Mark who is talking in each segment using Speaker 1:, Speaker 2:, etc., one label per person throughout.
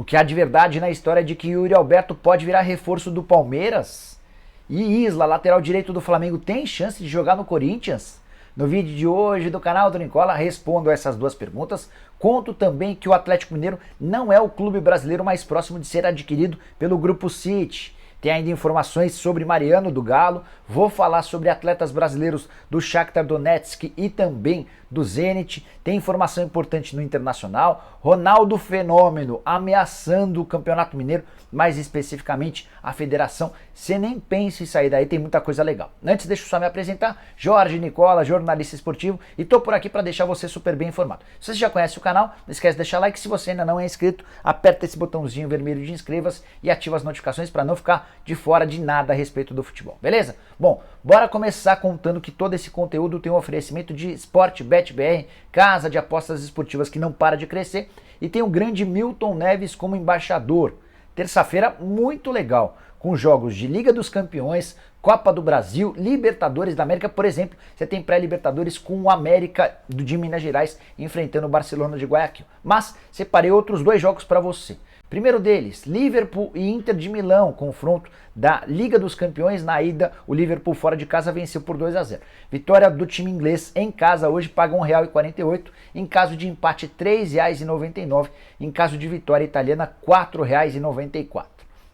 Speaker 1: O que há de verdade na história é de que Yuri Alberto pode virar reforço do Palmeiras? E Isla, lateral direito do Flamengo, tem chance de jogar no Corinthians? No vídeo de hoje do canal do Nicola, respondo essas duas perguntas. Conto também que o Atlético Mineiro não é o clube brasileiro mais próximo de ser adquirido pelo Grupo City. Tem ainda informações sobre Mariano do Galo, vou falar sobre atletas brasileiros do Shakhtar Donetsk e também do Zenit, tem informação importante no Internacional, Ronaldo Fenômeno ameaçando o Campeonato Mineiro, mais especificamente a federação, você nem pense em sair daí, tem muita coisa legal. Antes deixa eu só me apresentar, Jorge Nicola, jornalista esportivo, e tô por aqui para deixar você super bem informado. Se você já conhece o canal, não esquece de deixar like, se você ainda não é inscrito, aperta esse botãozinho vermelho de inscreva-se e ativa as notificações para não ficar de fora de nada a respeito do futebol, beleza? Bom, bora começar contando que todo esse conteúdo tem um oferecimento de Sportbet BR, casa de apostas esportivas que não para de crescer, e tem o grande Milton Neves como embaixador. Terça-feira muito legal, com jogos de Liga dos Campeões, Copa do Brasil, Libertadores da América, por exemplo, você tem pré-Libertadores com o América de Minas Gerais enfrentando o Barcelona de Guayaquil. Mas separei outros dois jogos para você. Primeiro deles, Liverpool e Inter de Milão, confronto da Liga dos Campeões. Na ida, o Liverpool fora de casa venceu por 2-0. Vitória do time inglês em casa hoje paga R$ 1,48, em caso de empate R$ 3,99, em caso de vitória italiana R$ 4,94.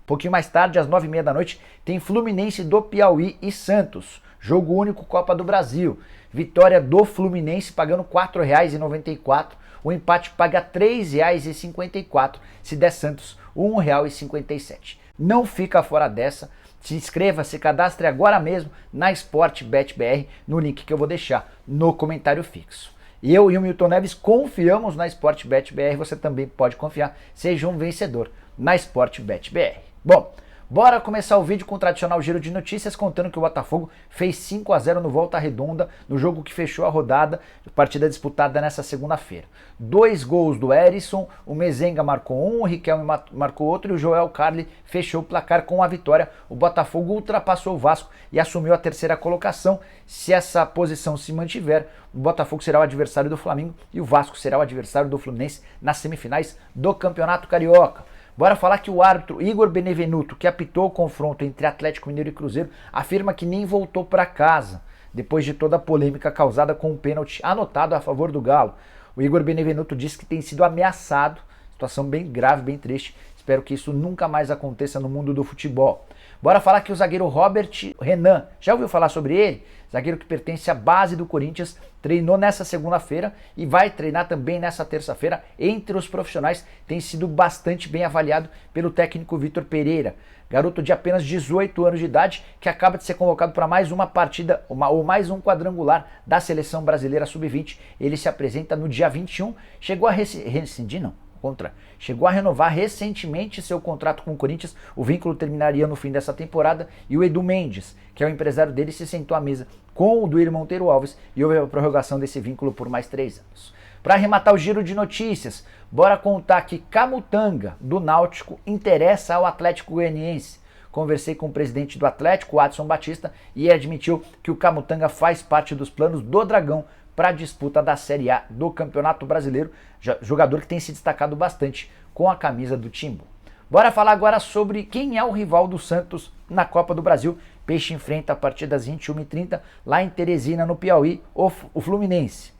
Speaker 1: Pouquinho mais tarde, às 9h30 da noite, tem Fluminense do Piauí e Santos, jogo único Copa do Brasil. Vitória do Fluminense pagando R$ 4,94. O empate paga R$ 3,54, se der Santos R$ 1,57. Não fica fora dessa, se inscreva, se cadastre agora mesmo na Sportbet BR, no link que eu vou deixar no comentário fixo. Eu e o Milton Neves confiamos na Sportbet BR, você também pode confiar, seja um vencedor na Sportbet BR. Bom, bora começar o vídeo com o tradicional giro de notícias, contando que o Botafogo fez 5-0 no Volta Redonda, no jogo que fechou a rodada, partida disputada nessa segunda-feira. 2 gols do Erisson, o Mezenga marcou um, o Riquelme marcou outro e o Joel Carli fechou o placar com a vitória. O Botafogo ultrapassou o Vasco e assumiu a terceira colocação. Se essa posição se mantiver, o Botafogo será o adversário do Flamengo e o Vasco será o adversário do Fluminense nas semifinais do Campeonato Carioca. Bora falar que o árbitro Igor Benevenuto, que apitou o confronto entre Atlético Mineiro e Cruzeiro, afirma que nem voltou para casa, depois de toda a polêmica causada com o pênalti anotado a favor do Galo. O Igor Benevenuto disse que tem sido ameaçado, situação bem grave, bem triste, espero que isso nunca mais aconteça no mundo do futebol. Bora falar que o zagueiro Robert Renan, já ouviu falar sobre ele? Zagueiro que pertence à base do Corinthians, treinou nessa segunda-feira e vai treinar também nessa terça-feira. Entre os profissionais, tem sido bastante bem avaliado pelo técnico Vitor Pereira. Garoto de apenas 18 anos de idade, que acaba de ser convocado para mais uma partida, ou mais um quadrangular da Seleção Brasileira Sub-20. Ele se apresenta no dia 21, chegou a chegou a renovar recentemente seu contrato com o Corinthians. O vínculo terminaria no fim dessa temporada e o Edu Mendes, que é o empresário dele, se sentou à mesa com o Duílio Monteiro Alves e houve a prorrogação desse vínculo por mais 3 anos. Para arrematar o giro de notícias, bora contar que Camutanga, do Náutico, interessa ao Atlético Goianiense. Conversei com o presidente do Atlético, Adson Batista, e ele admitiu que o Camutanga faz parte dos planos do Dragão para a disputa da Série A do Campeonato Brasileiro, jogador que tem se destacado bastante com a camisa do Timbu. Bora falar agora sobre quem é o rival do Santos na Copa do Brasil. Peixe enfrenta a partir das 21h30 lá em Teresina, no Piauí, o Fluminense.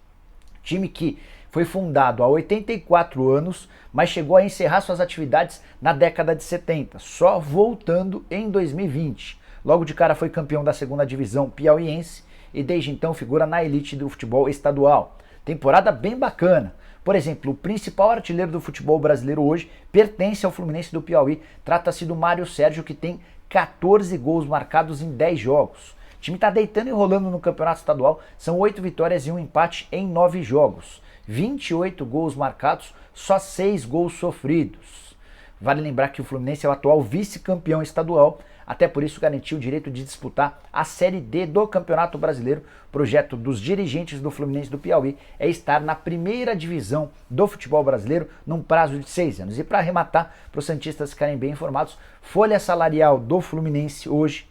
Speaker 1: Time que foi fundado há 84 anos, mas chegou a encerrar suas atividades na década de 70, só voltando em 2020. Logo de cara foi campeão da 2ª divisão piauiense e desde então figura na elite do futebol estadual. Temporada bem bacana. Por exemplo, o principal artilheiro do futebol brasileiro hoje pertence ao Fluminense do Piauí. Trata-se do Mário Sérgio, que tem 14 gols marcados em 10 jogos. O time está deitando e rolando no campeonato estadual. São 8 vitórias e 1 empate em 9 jogos. 28 gols marcados, só 6 gols sofridos. Vale lembrar que o Fluminense é o atual vice-campeão estadual, até por isso garantiu o direito de disputar a Série D do Campeonato Brasileiro. O projeto dos dirigentes do Fluminense do Piauí é estar na 1ª divisão do futebol brasileiro num prazo de 6 anos. E para arrematar, para os santistas ficarem bem informados, folha salarial do Fluminense hoje,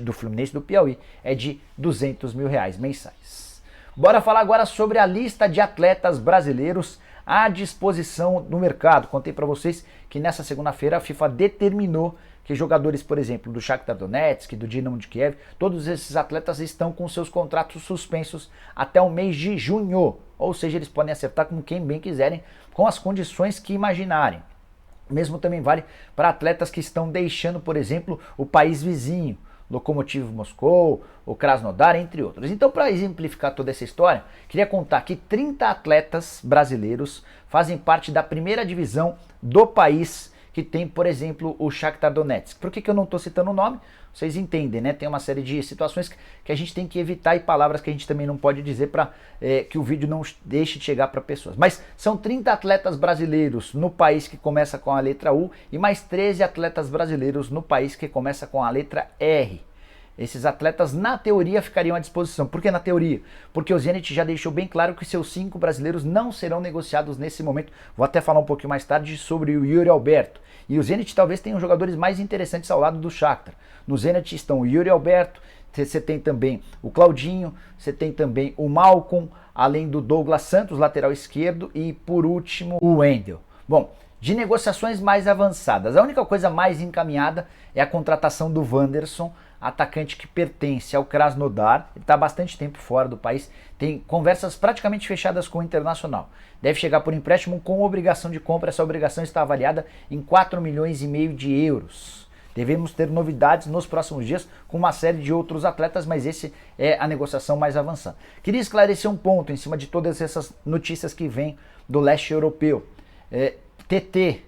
Speaker 1: do Fluminense do Piauí, é de R$ 200 mil mensais. Bora falar agora sobre a lista de atletas brasileiros à disposição no mercado. Contei para vocês que nessa segunda-feira a FIFA determinou que jogadores, por exemplo, do Shakhtar Donetsk, do Dinamo de Kiev, todos esses atletas estão com seus contratos suspensos até o mês de junho. Ou seja, eles podem acertar com quem bem quiserem, com as condições que imaginarem. Mesmo também vale para atletas que estão deixando, por exemplo, o país vizinho, Lokomotiv Moscou, o Krasnodar, entre outros. Então, para exemplificar toda essa história, queria contar que 30 atletas brasileiros fazem parte da primeira divisão do país que tem, por exemplo, o Shakhtar Donetsk. Por que eu não estou citando o nome? Vocês entendem, né? Tem uma série de situações que a gente tem que evitar e palavras que a gente também não pode dizer para que o vídeo não deixe de chegar para pessoas. Mas são 30 atletas brasileiros no país que começa com a letra U e mais 13 atletas brasileiros no país que começa com a letra R. Esses atletas, na teoria, ficariam à disposição. Por que na teoria? Porque o Zenit já deixou bem claro que seus 5 brasileiros não serão negociados nesse momento. Vou até falar um pouquinho mais tarde sobre o Yuri Alberto. E o Zenit talvez tenha os jogadores mais interessantes ao lado do Shakhtar. No Zenit estão o Yuri Alberto, você tem também o Claudinho, você tem também o Malcolm, além do Douglas Santos, lateral esquerdo, e por último o Wendel. Bom, de negociações mais avançadas, a única coisa mais encaminhada é a contratação do Wanderson, atacante que pertence ao Krasnodar. Ele está há bastante tempo fora do país, tem conversas praticamente fechadas com o Internacional. Deve chegar por empréstimo com obrigação de compra, essa obrigação está avaliada em 4,5 milhões de euros. Devemos ter novidades nos próximos dias com uma série de outros atletas, mas esse é a negociação mais avançada. Queria esclarecer um ponto em cima de todas essas notícias que vêm do leste europeu. TT,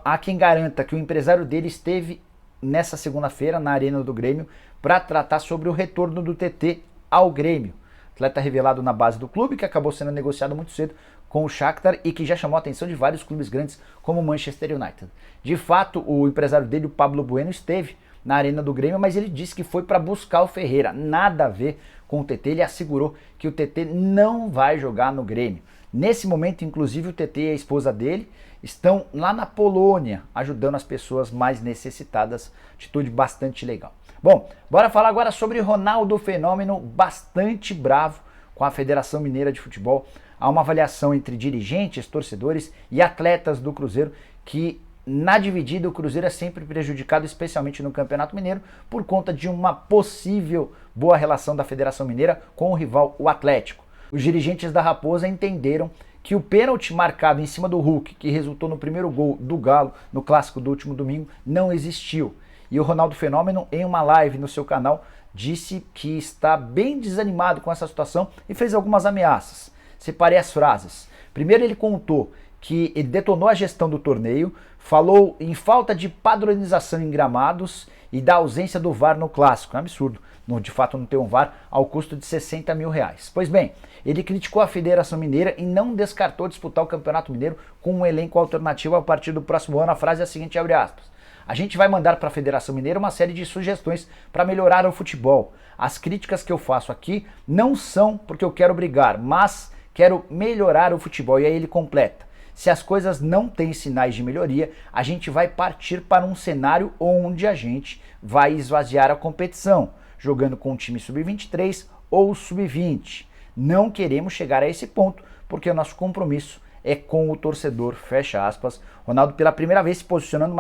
Speaker 1: há quem garanta que o empresário dele esteve nessa segunda-feira na Arena do Grêmio para tratar sobre o retorno do TT ao Grêmio. Atleta revelado na base do clube, que acabou sendo negociado muito cedo com o Shakhtar e que já chamou a atenção de vários clubes grandes como o Manchester United. De fato, o empresário dele, o Pablo Bueno, esteve na Arena do Grêmio, mas ele disse que foi para buscar o Ferreira. Nada a ver com o TT, ele assegurou que o TT não vai jogar no Grêmio. Nesse momento, inclusive, o TT e a esposa dele estão lá na Polônia, ajudando as pessoas mais necessitadas. Atitude bastante legal. Bom, bora falar agora sobre Ronaldo Fenômeno, bastante bravo com a Federação Mineira de Futebol. Há uma avaliação entre dirigentes, torcedores e atletas do Cruzeiro que, na dividida, o Cruzeiro é sempre prejudicado, especialmente no Campeonato Mineiro, por conta de uma possível boa relação da Federação Mineira com o rival, o Atlético. Os dirigentes da Raposa entenderam que o pênalti marcado em cima do Hulk, que resultou no primeiro gol do Galo no clássico do último domingo, não existiu. E o Ronaldo Fenômeno, em uma live no seu canal, disse que está bem desanimado com essa situação e fez algumas ameaças. Separei as frases. Primeiro, ele contou que ele detonou a gestão do torneio, falou em falta de padronização em gramados e da ausência do VAR no clássico. É um absurdo, de fato, não ter um VAR ao custo de 60 mil reais. Pois bem, ele criticou a Federação Mineira e não descartou disputar o Campeonato Mineiro com um elenco alternativo a partir do próximo ano. A frase é a seguinte, abre aspas: a gente vai mandar para a Federação Mineira uma série de sugestões para melhorar o futebol. As críticas que eu faço aqui não são porque eu quero brigar, mas quero melhorar o futebol. E aí ele completa: se as coisas não têm sinais de melhoria, a gente vai partir para um cenário onde a gente vai esvaziar a competição, jogando com o time sub-23 ou sub-20. Não queremos chegar a esse ponto, porque o nosso compromisso é com o torcedor, fecha aspas. Ronaldo pela primeira vez se posicionando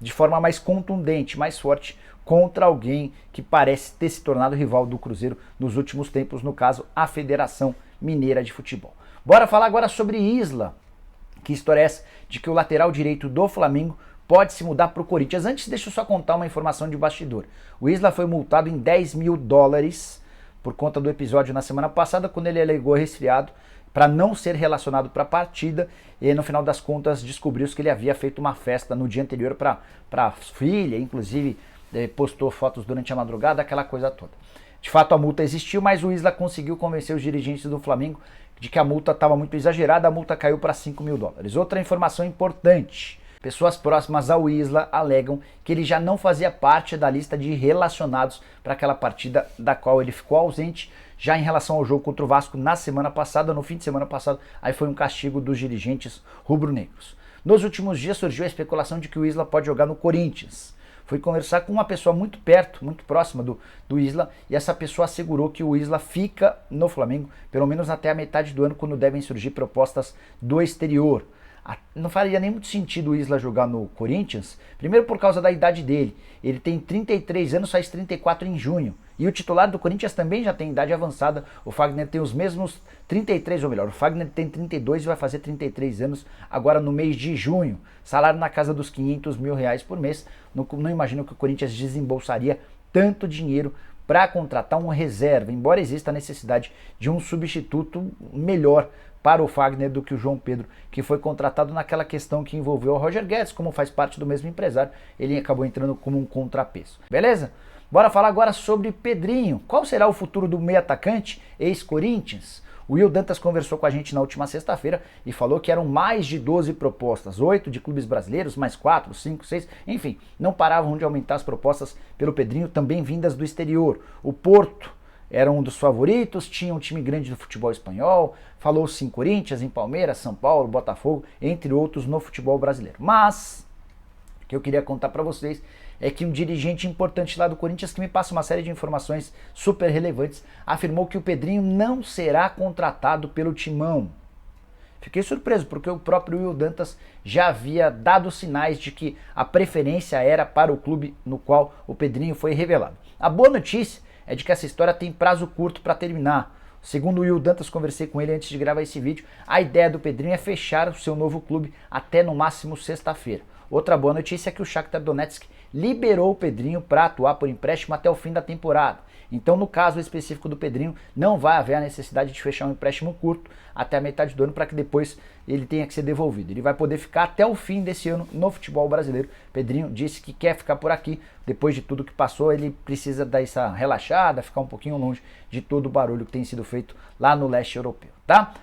Speaker 1: de forma mais contundente, mais forte, contra alguém que parece ter se tornado rival do Cruzeiro nos últimos tempos, no caso, a Federação Mineira de Futebol. Bora falar agora sobre Isla. Que história é essa de que o lateral direito do Flamengo pode se mudar para o Corinthians? Antes, deixa eu só contar uma informação de bastidor. O Isla foi multado em $10 mil por conta do episódio na semana passada, quando ele alegou resfriado para não ser relacionado para a partida, e no final das contas descobriu-se que ele havia feito uma festa no dia anterior para a filha, inclusive postou fotos durante a madrugada, aquela coisa toda. De fato, a multa existiu, mas o Isla conseguiu convencer os dirigentes do Flamengo de que a multa estava muito exagerada, a multa caiu para $5 mil. Outra informação importante: pessoas próximas ao Isla alegam que ele já não fazia parte da lista de relacionados para aquela partida da qual ele ficou ausente, já em relação ao jogo contra o Vasco na semana passada, no fim de semana passado, aí foi um castigo dos dirigentes rubro-negros. Nos últimos dias surgiu a especulação de que o Isla pode jogar no Corinthians. Fui conversar com uma pessoa muito perto, muito próxima do Isla, e essa pessoa assegurou que o Isla fica no Flamengo, pelo menos até a metade do ano, quando devem surgir propostas do exterior. Não faria nem muito sentido o Isla jogar no Corinthians, primeiro por causa da idade dele. Ele tem 33 anos, faz 34 em junho. E o titular do Corinthians também já tem idade avançada. O Fagner tem os mesmos 33, ou melhor, o Fagner tem 32 e vai fazer 33 anos agora no mês de junho. Salário na casa dos 500 mil reais por mês. Não imagino que o Corinthians desembolsaria tanto dinheiro para contratar um reserva, embora exista a necessidade de um substituto melhor para o Fagner do que o João Pedro, que foi contratado naquela questão que envolveu o Roger Guedes, como faz parte do mesmo empresário, ele acabou entrando como um contrapeso. Beleza? Bora falar agora sobre Pedrinho. Qual será o futuro do meio atacante, ex-Corinthians? O Will Dantas conversou com a gente na última sexta-feira e falou que eram mais de 12 propostas, 8 de clubes brasileiros, mais 4, 5, 6, enfim, não paravam de aumentar as propostas pelo Pedrinho, também vindas do exterior. O Porto era um dos favoritos, tinha um time grande do futebol espanhol, falou-se em Corinthians, em Palmeiras, São Paulo, Botafogo, entre outros no futebol brasileiro. Mas, o que eu queria contar para vocês é que um dirigente importante lá do Corinthians, que me passa uma série de informações super relevantes, afirmou que o Pedrinho não será contratado pelo Timão. Fiquei surpreso, porque o próprio Will Dantas já havia dado sinais de que a preferência era para o clube no qual o Pedrinho foi revelado. A boa notícia é de que essa história tem prazo curto para terminar. Segundo o Will Dantas, conversei com ele antes de gravar esse vídeo, a ideia do Pedrinho é fechar o seu novo clube até no máximo sexta-feira. Outra boa notícia é que o Shakhtar Donetsk liberou o Pedrinho para atuar por empréstimo até o fim da temporada. Então, no caso específico do Pedrinho, não vai haver a necessidade de fechar um empréstimo curto até a metade do ano para que depois ele tenha que ser devolvido. Ele vai poder ficar até o fim desse ano no futebol brasileiro. Pedrinho disse que quer ficar por aqui. Depois de tudo que passou, ele precisa dar essa relaxada, ficar um pouquinho longe de todo o barulho que tem sido feito lá no leste europeu, tá?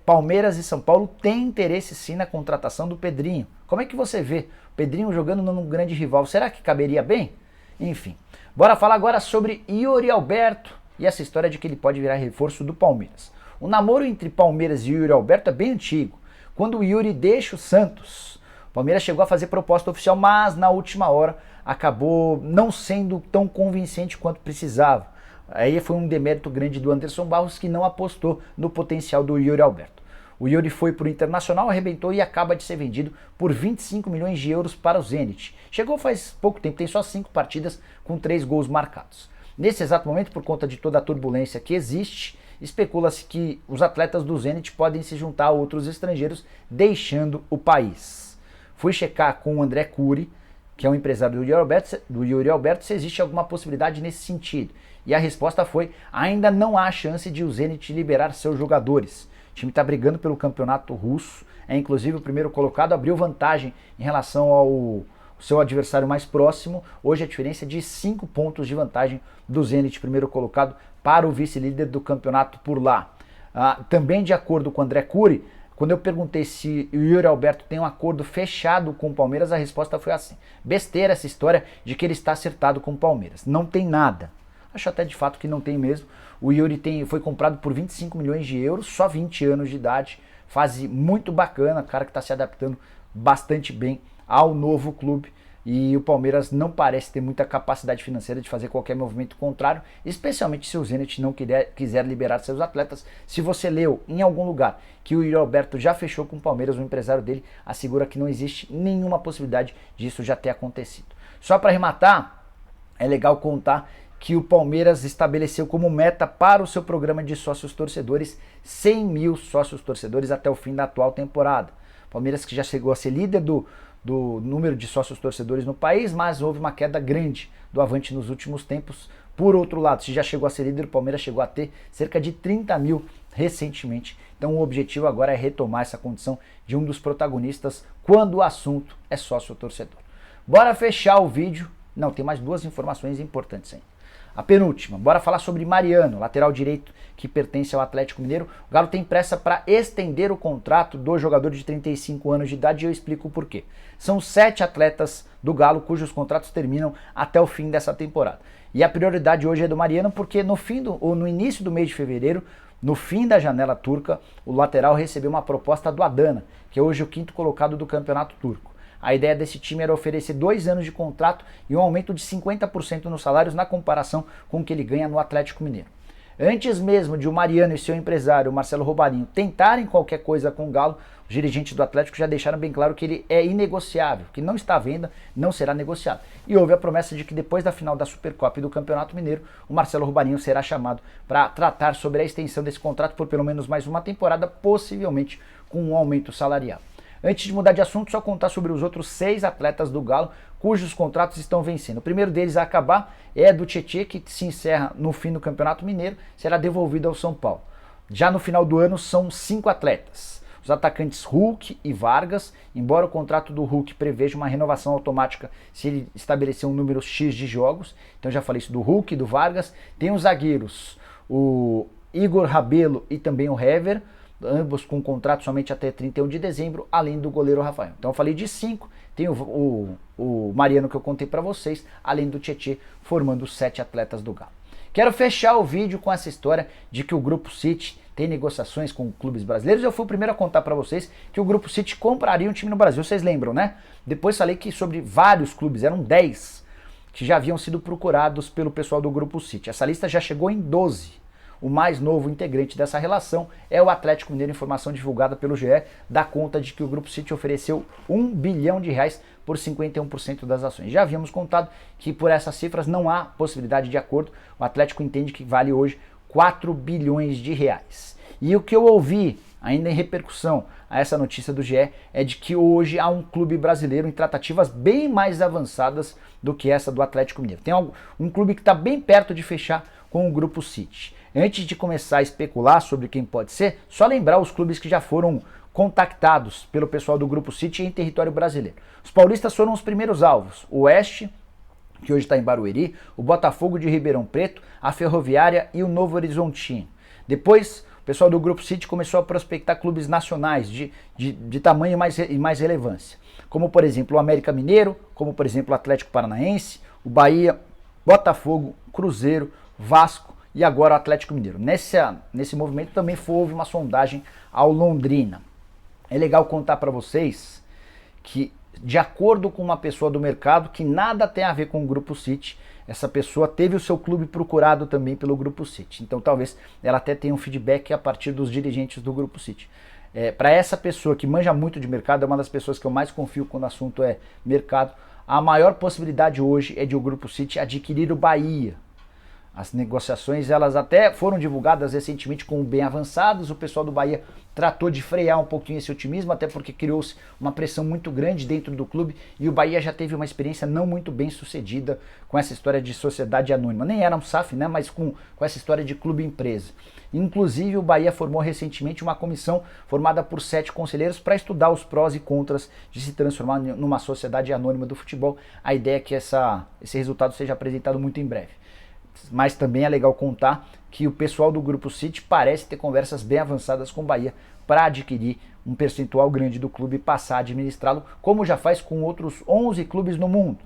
Speaker 1: Palmeiras e São Paulo têm interesse sim na contratação do Pedrinho. Como é que você vê o Pedrinho jogando num grande rival? Será que caberia bem? Enfim, bora falar agora sobre Yuri Alberto e essa história de que ele pode virar reforço do Palmeiras. O namoro entre Palmeiras e Yuri Alberto é bem antigo. Quando o Yuri deixa o Santos, o Palmeiras chegou a fazer proposta oficial, mas na última hora acabou não sendo tão convincente quanto precisava. Aí foi um demérito grande do Anderson Barros, que não apostou no potencial do Yuri Alberto. O Yuri foi para o Internacional, arrebentou e acaba de ser vendido por 25 milhões de euros para o Zenit. Chegou faz pouco tempo, tem só 5 partidas com 3 gols marcados. Nesse exato momento, por conta de toda a turbulência que existe, especula-se que os atletas do Zenit podem se juntar a outros estrangeiros, deixando o país. Fui checar com o André Cury, que é um empresário do Yuri Alberto, se existe alguma possibilidade nesse sentido. E a resposta foi: ainda não há chance de o Zenit liberar seus jogadores. O time está brigando pelo campeonato russo, inclusive o primeiro colocado abriu vantagem em relação ao seu adversário mais próximo. Hoje a diferença é de 5 pontos de vantagem do Zenit, primeiro colocado, para o vice-líder do campeonato por lá. Também de acordo com o André Cury, quando eu perguntei se o Yuri Alberto tem um acordo fechado com o Palmeiras, a resposta foi assim: besteira essa história de que ele está acertado com o Palmeiras. Não tem nada. Acho até de fato que não tem mesmo. O Yuri foi comprado por 25 milhões de euros, só 20 anos de idade, fase muito bacana, cara que está se adaptando bastante bem ao novo clube. E o Palmeiras não parece ter muita capacidade financeira de fazer qualquer movimento contrário, especialmente se o Zenit não quiser liberar seus atletas. Se você leu em algum lugar que o Yuri Alberto já fechou com o Palmeiras, o empresário dele assegura que não existe nenhuma possibilidade disso já ter acontecido. Só para arrematar, é legal contar que o Palmeiras estabeleceu como meta para o seu programa de sócios torcedores 100 mil sócios torcedores até o fim da atual temporada. Palmeiras que já chegou a ser líder do número de sócios torcedores no país, mas houve uma queda grande do Avante nos últimos tempos. Por outro lado, se já chegou a ser líder, o Palmeiras chegou a ter cerca de 30 mil recentemente. Então o objetivo agora é retomar essa condição de um dos protagonistas quando o assunto é sócio torcedor. Bora fechar o vídeo. Não, tem mais 2 informações importantes ainda. A penúltima, bora falar sobre Mariano, lateral direito que pertence ao Atlético Mineiro. O Galo tem pressa para estender o contrato do jogador de 35 anos de idade e eu explico o porquê. São 7 atletas do Galo cujos contratos terminam até o fim dessa temporada. E a prioridade hoje é do Mariano porque no início do mês de fevereiro, no fim da janela turca, o lateral recebeu uma proposta do Adana, que é hoje o 5º colocado do campeonato turco. A ideia desse time era oferecer 2 anos de contrato e um aumento de 50% nos salários na comparação com o que ele ganha no Atlético Mineiro. Antes mesmo de o Mariano e seu empresário, Marcelo Robarinho, tentarem qualquer coisa com o Galo, os dirigentes do Atlético já deixaram bem claro que ele é inegociável, que não está à venda, não será negociado. E houve a promessa de que depois da final da Supercopa e do Campeonato Mineiro, o Marcelo Robarinho será chamado para tratar sobre a extensão desse contrato por pelo menos mais uma temporada, possivelmente com um aumento salarial. Antes de mudar de assunto, só contar sobre os outros 6 atletas do Galo cujos contratos estão vencendo. O primeiro deles a acabar é do Tietê, que se encerra no fim do Campeonato Mineiro, será devolvido ao São Paulo. Já no final do ano são 5 atletas. Os atacantes Hulk e Vargas, embora o contrato do Hulk preveja uma renovação automática se ele estabelecer um número X de jogos, então já falei isso do Hulk e do Vargas. Tem os zagueiros, o Igor Rabelo e também o Hever, ambos com contrato somente até 31 de dezembro, além do goleiro Rafael. Então eu falei de 5, tem o Mariano que eu contei para vocês, além do Tietê, formando 7 atletas do Galo. Quero fechar o vídeo com essa história de que o Grupo City tem negociações com clubes brasileiros. Eu fui o primeiro a contar para vocês que o Grupo City compraria um time no Brasil, vocês lembram, né? Depois falei que sobre vários clubes, eram 10, que já haviam sido procurados pelo pessoal do Grupo City. Essa lista já chegou em 12. O mais novo integrante dessa relação é o Atlético Mineiro. Informação divulgada pelo GE dá conta de que o Grupo City ofereceu R$1 bilhão por 51% das ações. Já havíamos contado que por essas cifras não há possibilidade de acordo. O Atlético entende que vale hoje R$4 bilhões. E o que eu ouvi, ainda em repercussão a essa notícia do GE, é de que hoje há um clube brasileiro em tratativas bem mais avançadas do que essa do Atlético Mineiro. Tem um clube que está bem perto de fechar com o Grupo City. Antes de começar a especular sobre quem pode ser, só lembrar os clubes que já foram contactados pelo pessoal do Grupo City em território brasileiro. Os paulistas foram os primeiros alvos: o Oeste, que hoje está em Barueri, o Botafogo de Ribeirão Preto, a Ferroviária e o Novo Horizontino. Depois, o pessoal do Grupo City começou a prospectar clubes nacionais de tamanho e mais relevância, como por exemplo o América Mineiro, como por exemplo o Atlético Paranaense, o Bahia, Botafogo, Cruzeiro, Vasco e agora o Atlético Mineiro. Nesse movimento também houve uma sondagem ao Londrina. É legal contar para vocês que, de acordo com uma pessoa do mercado, que nada tem a ver com o Grupo City, essa pessoa teve o seu clube procurado também pelo Grupo City. Então talvez ela até tenha um feedback a partir dos dirigentes do Grupo City. Para essa pessoa que manja muito de mercado, é uma das pessoas que eu mais confio quando o assunto é mercado, a maior possibilidade hoje é de o Grupo City adquirir o Bahia. As negociações elas até foram divulgadas recentemente como bem avançadas. O pessoal do Bahia tratou de frear um pouquinho esse otimismo, até porque criou-se uma pressão muito grande dentro do clube e o Bahia já teve uma experiência não muito bem sucedida com essa história de sociedade anônima. Nem era um SAF, né, mas com essa história de clube-empresa. Inclusive o Bahia formou recentemente uma comissão formada por 7 conselheiros para estudar os prós e contras de se transformar numa sociedade anônima do futebol. A ideia é que esse resultado seja apresentado muito em breve. Mas também é legal contar que o pessoal do Grupo City parece ter conversas bem avançadas com o Bahia para adquirir um percentual grande do clube e passar a administrá-lo, como já faz com outros 11 clubes no mundo,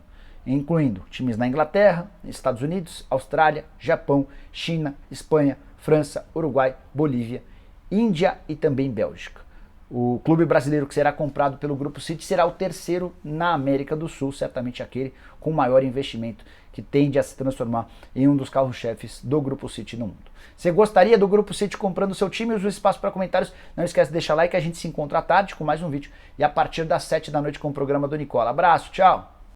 Speaker 1: incluindo times na Inglaterra, Estados Unidos, Austrália, Japão, China, Espanha, França, Uruguai, Bolívia, Índia e também Bélgica. O clube brasileiro que será comprado pelo Grupo City será o terceiro na América do Sul, certamente aquele com maior investimento, que tende a se transformar em um dos carros-chefes do Grupo City no mundo. Você gostaria do Grupo City comprando o seu time? Usa o espaço para comentários. Não esquece de deixar like, a gente se encontra à tarde com mais um vídeo e a partir das 7 da noite com o programa do Nicola. Abraço, tchau!